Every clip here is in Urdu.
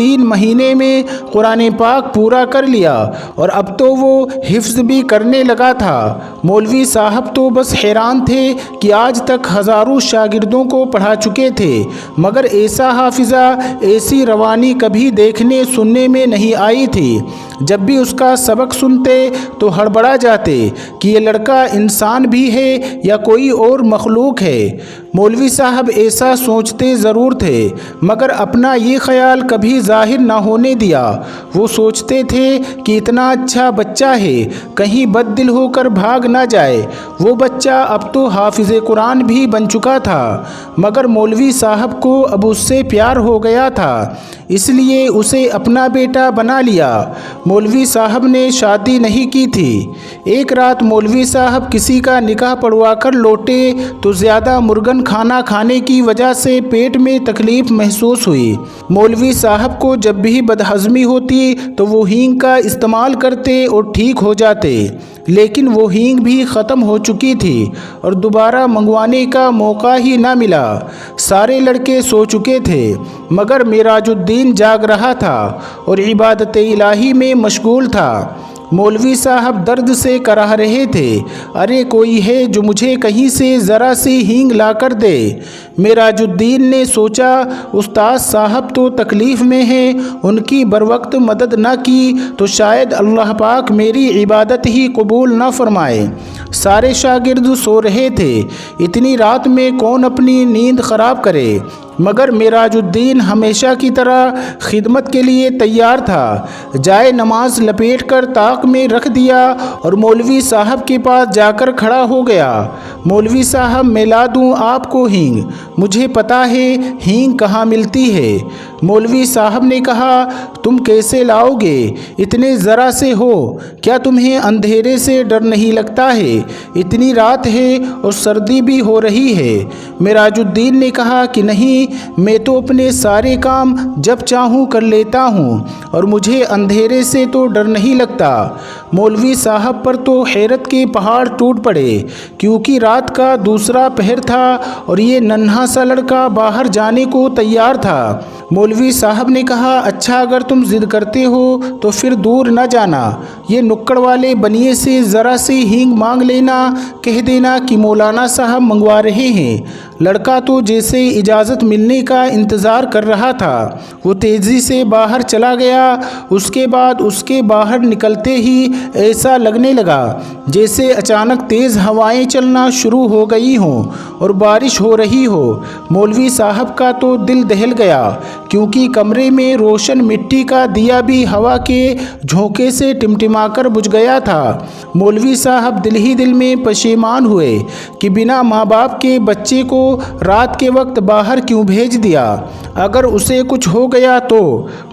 3 مہینے میں قرآن پاک پورا کر لیا اور اب تو وہ حفظ بھی کرنے لگا تھا۔ مولوی صاحب تو بس حیران تھے کہ آج تک ہزاروں شاگردوں کو پڑھا چکے تھے، مگر ایسا حافظہ، ایسی روانی کبھی دیکھنے سننے میں نہیں آئی تھی۔ جب بھی اس کا سبق سنتے تو ہڑبڑا جاتے کہ یہ لڑکا انسان بھی ہے یا کوئی اور مخلوق ہے۔ مولوی صاحب ایسا سوچتے ضرور تھے، مگر اپنا یہ خیال کبھی ظاہر نہ ہونے دیا۔ وہ سوچتے تھے کہ اتنا اچھا بچہ ہے، کہیں بد دل ہو کر بھاگ نہ جائے۔ وہ بچہ اب تو حافظ قرآن بھی بن چکا تھا، مگر مولوی صاحب کو اب اس سے پیار ہو گیا تھا، اس لیے اسے اپنا بیٹا بنا لیا۔ مولوی صاحب نے شادی نہیں کی تھی۔ ایک رات مولوی صاحب کسی کا نکاح پڑھوا کر لوٹے تو زیادہ مرغن کھانا کھانے کی وجہ سے پیٹ میں تکلیف محسوس ہوئی۔ مولوی صاحب کو جب بھی بدہضمی ہوتی تو وہ ہینگ کا استعمال کرتے اور ٹھیک ہو جاتے، لیکن وہ ہینگ بھی ختم ہو چکی تھی اور دوبارہ منگوانے کا موقع ہی نہ ملا۔ سارے لڑکے سو چکے تھے، مگر معراج الدین جاگ رہا تھا اور عبادت الہی میں مشغول تھا۔ مولوی صاحب درد سے کراہ رہے تھے، ارے کوئی ہے جو مجھے کہیں سے ذرا سی ہینگ لا کر دے۔ معراج الدین نے سوچا استاد صاحب تو تکلیف میں ہیں، ان کی بروقت مدد نہ کی تو شاید اللہ پاک میری عبادت ہی قبول نہ فرمائے۔ سارے شاگرد سو رہے تھے، اتنی رات میں کون اپنی نیند خراب کرے، مگر معراج الدین ہمیشہ کی طرح خدمت کے لیے تیار تھا۔ جائے نماز لپیٹ کر طاق میں رکھ دیا اور مولوی صاحب کے پاس جا کر کھڑا ہو گیا۔ مولوی صاحب میں لا دوں آپ کو ہینگ؟ مجھے پتا ہے ہینگ کہاں ملتی ہے۔ مولوی صاحب نے کہا تم کیسے لاؤ گے، اتنے ذرا سے ہو، کیا تمہیں اندھیرے سے ڈر نہیں لگتا ہے؟ اتنی رات ہے اور سردی بھی ہو رہی ہے۔ معراج الدین نے کہا کہ نہیں، میں تو اپنے سارے کام جب چاہوں کر لیتا ہوں اور مجھے اندھیرے سے تو ڈر نہیں لگتا۔ مولوی صاحب پر تو حیرت کے پہاڑ ٹوٹ پڑے، کیونکہ رات کا دوسرا پہر تھا اور یہ ننھا سا لڑکا باہر جانے کو تیار تھا۔ مولوی صاحب نے کہا اچھا اگر تم ضد کرتے ہو تو پھر دور نہ جانا، یہ نکڑ والے بنیے سے ذرا سی ہینگ مانگ لینا، کہہ دینا کہ مولانا صاحب منگوا رہے ہیں۔ لڑکا تو جیسے اجازت ملنے کا انتظار کر رہا تھا، وہ تیزی سے باہر چلا گیا۔ اس کے بعد اس کے باہر نکلتے ہی ایسا لگنے لگا جیسے اچانک تیز ہوائیں چلنا شروع ہو گئی ہوں اور بارش ہو رہی ہو۔ مولوی صاحب کا تو دل دہل گیا، کیونکہ کمرے میں روشن مٹی کا دیا بھی ہوا کے جھونکے سے ٹمٹما کر بجھ گیا تھا۔ مولوی صاحب دل ہی دل میں پشیمان ہوئے کہ بنا ماں باپ کے بچے کو رات کے وقت باہر کیوں بھیج دیا، اگر اسے کچھ ہو گیا تو۔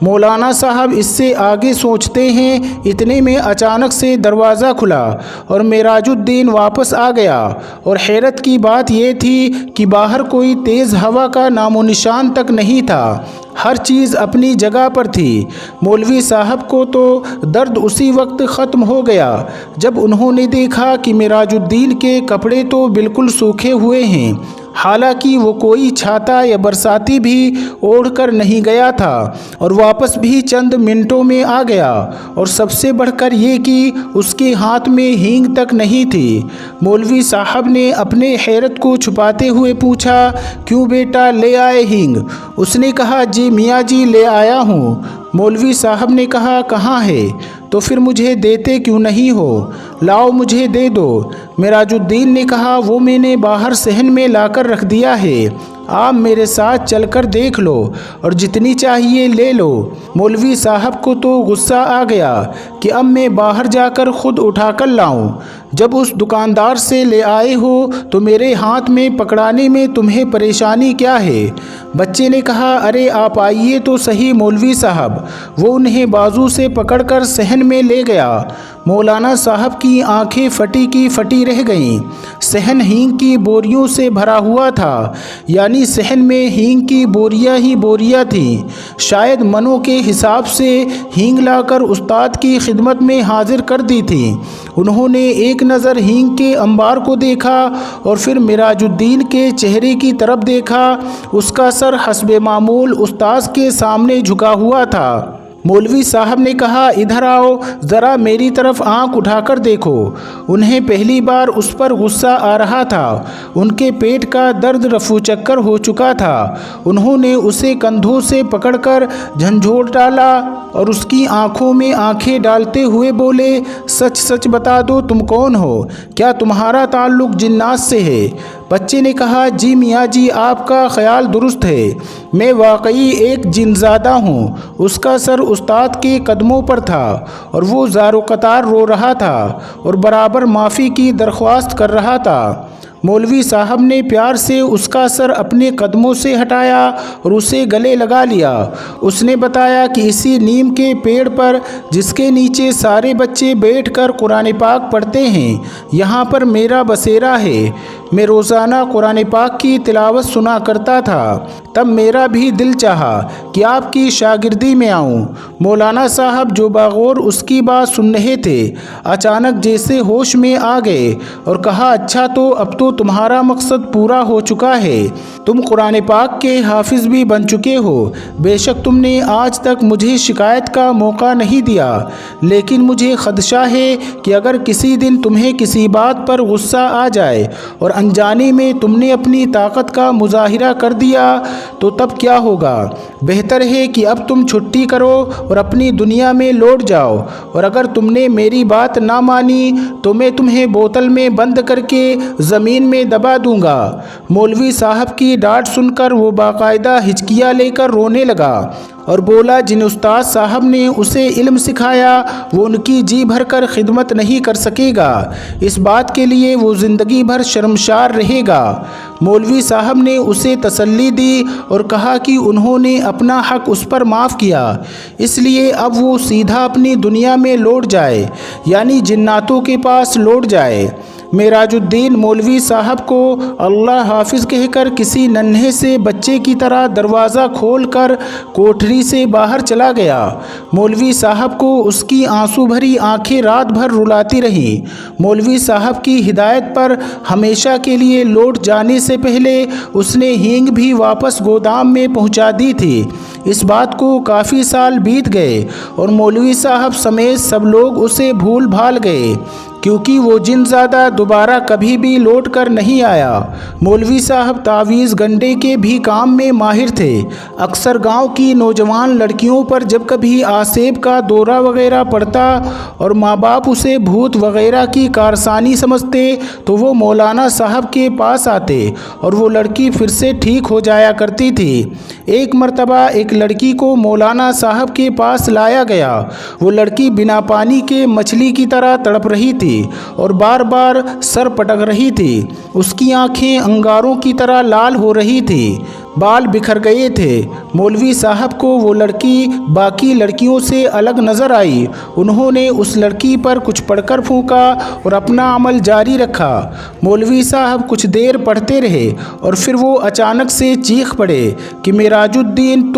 مولانا صاحب اس سے آگے سوچتے ہیں، اتنے میں اچانک سے دروازہ کھلا اور معراج الدین واپس آ گیا، اور حیرت کی بات یہ تھی کہ باہر کوئی تیز ہوا کا نام و نشان تک نہیں تھا، ہر چیز اپنی جگہ پر تھی۔ مولوی صاحب کو تو درد اسی وقت ختم ہو گیا جب انہوں نے دیکھا کہ معراج الدین کے کپڑے تو بالکل سوکھے ہوئے ہیں، حالانکہ وہ کوئی چھاتا یا برساتی بھی اوڑھ کر نہیں گیا تھا اور واپس بھی چند منٹوں میں آ گیا، اور سب سے بڑھ کر یہ کہ اس کے ہاتھ میں ہینگ تک نہیں تھی۔ مولوی صاحب نے اپنے حیرت کو چھپاتے ہوئے پوچھا کیوں بیٹا لے آئے ہینگ؟ اس نے کہا جی میاں جی لے آیا ہوں۔ مولوی صاحب نے کہا کہاں ہے؟ تو پھر مجھے دیتے کیوں نہیں ہو؟ لاؤ مجھے دے دو۔ معراج الدین نے کہا وہ میں نے باہر صحن میں لا کر رکھ دیا ہے، آپ میرے ساتھ چل کر دیکھ لو اور جتنی چاہیے لے لو۔ مولوی صاحب کو تو غصہ آ گیا کہ اب میں باہر جا کر خود اٹھا کر لاؤں، جب اس دکاندار سے لے آئے ہو تو میرے ہاتھ میں پکڑانے میں تمہیں پریشانی کیا ہے؟ بچے نے کہا ارے آپ آئیے تو صحیح مولوی صاحب۔ وہ انہیں بازو سے پکڑ کر صحن میں لے گیا۔ مولانا صاحب کی آنکھیں پھٹی کی پھٹی رہ گئیں۔ صحن ہینگ کی بوریوں سے بھرا ہوا تھا، یعنی صحن میں ہینگ کی بوریاں ہی بوریاں تھیں۔ شاید منوں کے حساب سے ہینگ لا کر استاد کی خدمت میں حاضر کر دی تھی۔ انہوں نے ایک نظر ہینگ کے انبار کو دیکھا اور پھر معراج الدین کے چہرے کی طرف دیکھا۔ اس کا سر حسب معمول استاذ کے سامنے جھکا ہوا تھا۔ مولوی صاحب نے کہا، ادھر آؤ، ذرا میری طرف آنکھ اٹھا کر دیکھو۔ انہیں پہلی بار اس پر غصہ آ رہا تھا۔ ان کے پیٹ کا درد رفو چکر ہو چکا تھا۔ انہوں نے اسے کندھوں سے پکڑ کر جھنجھوڑ ڈالا اور اس کی آنکھوں میں آنکھیں ڈالتے ہوئے بولے، سچ سچ بتا دو تم کون ہو؟ کیا تمہارا تعلق جنات سے ہے؟ بچے نے کہا، جی میاں جی، آپ کا خیال درست ہے، میں واقعی ایک جن زادہ ہوں۔ اس کا سر استاد کے قدموں پر تھا اور وہ زار و قطار رو رہا تھا اور برابر معافی کی درخواست کر رہا تھا۔ مولوی صاحب نے پیار سے اس کا سر اپنے قدموں سے ہٹایا اور اسے گلے لگا لیا۔ اس نے بتایا کہ اسی نیم کے پیڑ پر جس کے نیچے سارے بچے بیٹھ کر قرآن پاک پڑھتے ہیں، یہاں پر میرا بسیرا ہے۔ میں روزانہ قرآن پاک کی تلاوت سنا کرتا تھا۔ تب میرا بھی دل چاہا کہ آپ کی شاگردی میں آؤں۔ مولانا صاحب جو باغور اس کی بات سن رہے تھے، اچانک جیسے ہوش میں آ گئے اور کہا، اچھا تو اب تو تمہارا مقصد پورا ہو چکا ہے، تم قرآن پاک کے حافظ بھی بن چکے ہو۔ بے شک تم نے آج تک مجھے شکایت کا موقع نہیں دیا، لیکن مجھے خدشہ ہے کہ اگر کسی دن تمہیں کسی بات پر غصہ آ جائے اور انجانے میں تم نے اپنی طاقت کا مظاہرہ کر دیا تو تب کیا ہوگا؟ بہتر ہے کہ اب تم چھٹی کرو اور اپنی دنیا میں لوٹ جاؤ، اور اگر تم نے میری بات نہ مانی تو میں تمہیں بوتل میں بند کر کے زمین میں دبا دوں گا۔ مولوی صاحب کی ڈانٹ سن کر وہ باقاعدہ ہچکیاں لے کر رونے لگا اور بولا، جن استاد صاحب نے اسے علم سکھایا وہ ان کی جی بھر کر خدمت نہیں کر سکے گا، اس بات کے لیے وہ زندگی بھر شرمسار رہے گا۔ مولوی صاحب نے اسے تسلی دی اور کہا کہ انہوں نے اپنا حق اس پر معاف کیا، اس لیے اب وہ سیدھا اپنی دنیا میں لوٹ جائے، یعنی جناتوں کے پاس لوٹ جائے۔ معراج الدین مولوی صاحب کو اللہ حافظ کہہ کر کسی ننھے سے بچے کی طرح دروازہ کھول کر کوٹھری سے باہر چلا گیا۔ مولوی صاحب کو اس کی آنسو بھری آنکھیں رات بھر رلاتی رہیں۔ مولوی صاحب کی ہدایت پر ہمیشہ کے لیے لوٹ جانے سے پہلے اس نے ہینگ بھی واپس گودام میں پہنچا دی تھی۔ اس بات کو کافی سال بیت گئے اور مولوی صاحب سمیت سب لوگ اسے بھول بھال گئے، کیونکہ وہ جن زادہ دوبارہ کبھی بھی لوٹ کر نہیں آیا۔ مولوی صاحب تعویذ گنڈے کے بھی کام میں ماہر تھے۔ اکثر گاؤں کی نوجوان لڑکیوں پر جب کبھی آسیب کا دورہ وغیرہ پڑتا اور ماں باپ اسے بھوت وغیرہ کی کارسانی سمجھتے تو وہ مولانا صاحب کے پاس آتے اور وہ لڑکی پھر سے ٹھیک ہو جایا کرتی تھی۔ ایک مرتبہ ایک لڑکی کو مولانا صاحب کے پاس لایا گیا۔ وہ لڑکی بنا پانی کے مچھلی کی طرح تڑپ رہی تھی اور بار بار سر پٹک رہی تھی۔ اس کی آنکھیں انگاروں کی طرح لال ہو رہی تھی، بال بکھر گئے تھے۔ مولوی صاحب کو وہ لڑکی باقی لڑکیوں سے الگ نظر آئی۔ انہوں نے اس لڑکی پر کچھ پڑھ کر پھونکا اور اپنا عمل جاری رکھا۔ مولوی صاحب کچھ دیر پڑھتے رہے اور پھر وہ اچانک سے چیخ پڑے کہ معراج الدین،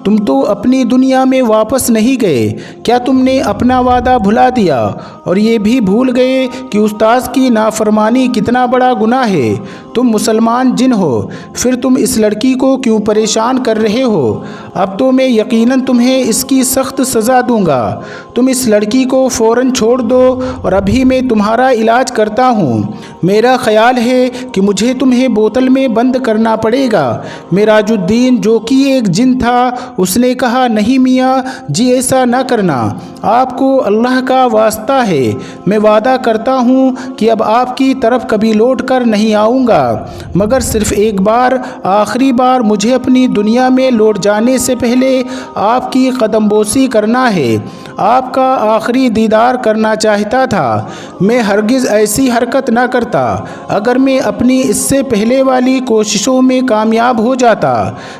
تم تو اپنی دنیا میں واپس نہیں گئے، کیا تم نے اپنا وعدہ بھلا دیا اور یہ بھی بھول گئے کہ استاذ کی نافرمانی کتنا بڑا گناہ ہے؟ تم مسلمان جن ہو، پھر تم اس لڑکی کو کیوں پریشان کر رہے ہو؟ اب تو میں یقیناً تمہیں اس کی سخت سزا دوں گا۔ تم اس لڑکی کو فوراً چھوڑ دو اور ابھی میں تمہارا علاج کرتا ہوں۔ میرا خیال ہے کہ مجھے تمہیں بوتل میں بند کرنا پڑے گا۔ معراج الدین جو کہ ایک جن تھا، اس نے کہا، نہیں میاں جی، ایسا نہ کرنا، آپ کو اللہ کا واسطہ ہے، میں وعدہ کرتا ہوں کہ اب آپ کی طرف کبھی لوٹ کر نہیں آؤں گا، مگر صرف ایک بار، آخری بار مجھے اپنی دنیا میں لوٹ جانے سے پہلے آپ کی قدم بوسی کرنا ہے۔ آپ کا آخری دیدار کرنا چاہتا تھا۔ میں ہرگز ایسی حرکت نہ کرتا اگر میں اپنی اس سے پہلے والی کوششوں میں کامیاب ہو جاتا۔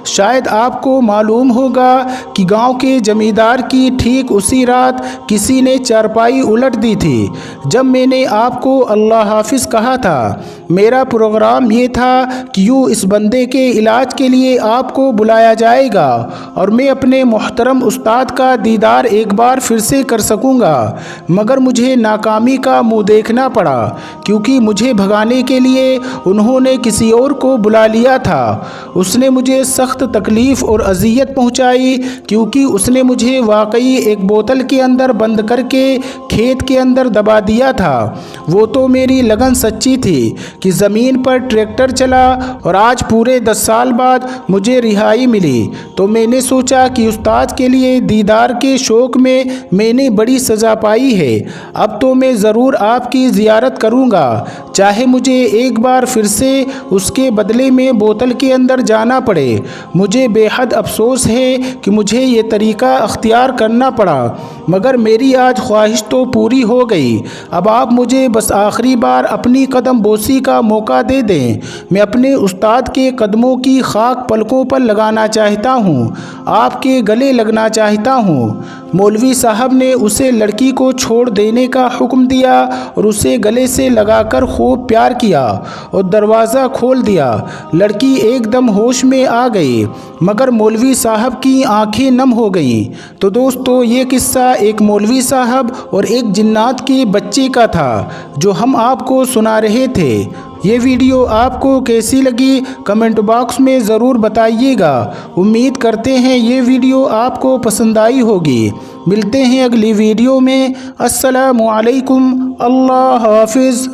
شاید آپ کو معلوم ہوگا کہ گاؤں کے زمیندار کی ٹھیک اسی رات کسی نے چارپائی الٹ دی تھی جب میں نے آپ کو اللہ حافظ کہا تھا۔ میرا پروگرام یہ تھا کہ یوں اس بندے کے علاج کے لیے آپ کو بلایا جائے گا اور میں اپنے محترم استاد کا دیدار ایک بار پھر سے کر سکوں گا، مگر مجھے ناکامی کا منہ دیکھنا پڑا کیونکہ مجھے بھگانے کے لیے انہوں نے کسی اور کو بلا لیا تھا۔ اس نے مجھے سخت تکلیف اور اذیت پہنچائی کیونکہ اس نے مجھے واقعی ایک بوتل کے اندر بند کر کے کھیت کے اندر دبا دیا تھا۔ وہ تو میری لگن سچی تھی کہ زمین پر ٹریکٹر چلا اور آج پورے 10 سال بعد مجھے رہائی ملی تو میں نے سوچا کہ استاد کے لیے دیدار کے شوق میں نے بڑی سزا پائی ہے۔ اب تو میں ضرور آپ کی زیارت کروں گا، چاہے مجھے ایک بار پھر سے اس کے بدلے میں بوتل کے اندر جانا پڑے۔ مجھے بے حد افسوس ہے کہ مجھے یہ طریقہ اختیار کرنا پڑا، مگر میری آج خواہش تو پوری ہو گئی۔ اب آپ مجھے بس آخری بار اپنی قدم بوسی کا موقع دے دیں۔ میں اپنے استاد کے قدموں کی خاک پلکوں پر لگانا چاہتا ہوں، آپ کے گلے لگنا چاہتا ہوں۔ مولوی صاحب نے اسے لڑکی کو چھوڑ دینے کا حکم دیا اور اسے گلے سے لگا کر خوب پیار کیا اور دروازہ کھول دیا۔ لڑکی ایک دم ہوش میں آ گئی، مگر مولوی صاحب کی آنکھیں نم ہو گئیں۔ تو دوستو، یہ قصہ ایک مولوی صاحب اور ایک جنات کے بچے کا تھا جو ہم آپ کو سنا رہے تھے۔ یہ ویڈیو آپ کو کیسی لگی کمنٹ باکس میں ضرور بتائیے گا۔ امید کرتے ہیں یہ ویڈیو آپ کو پسند آئی ہوگی۔ ملتے ہیں اگلی ویڈیو میں۔ السلام علیکم، اللہ حافظ۔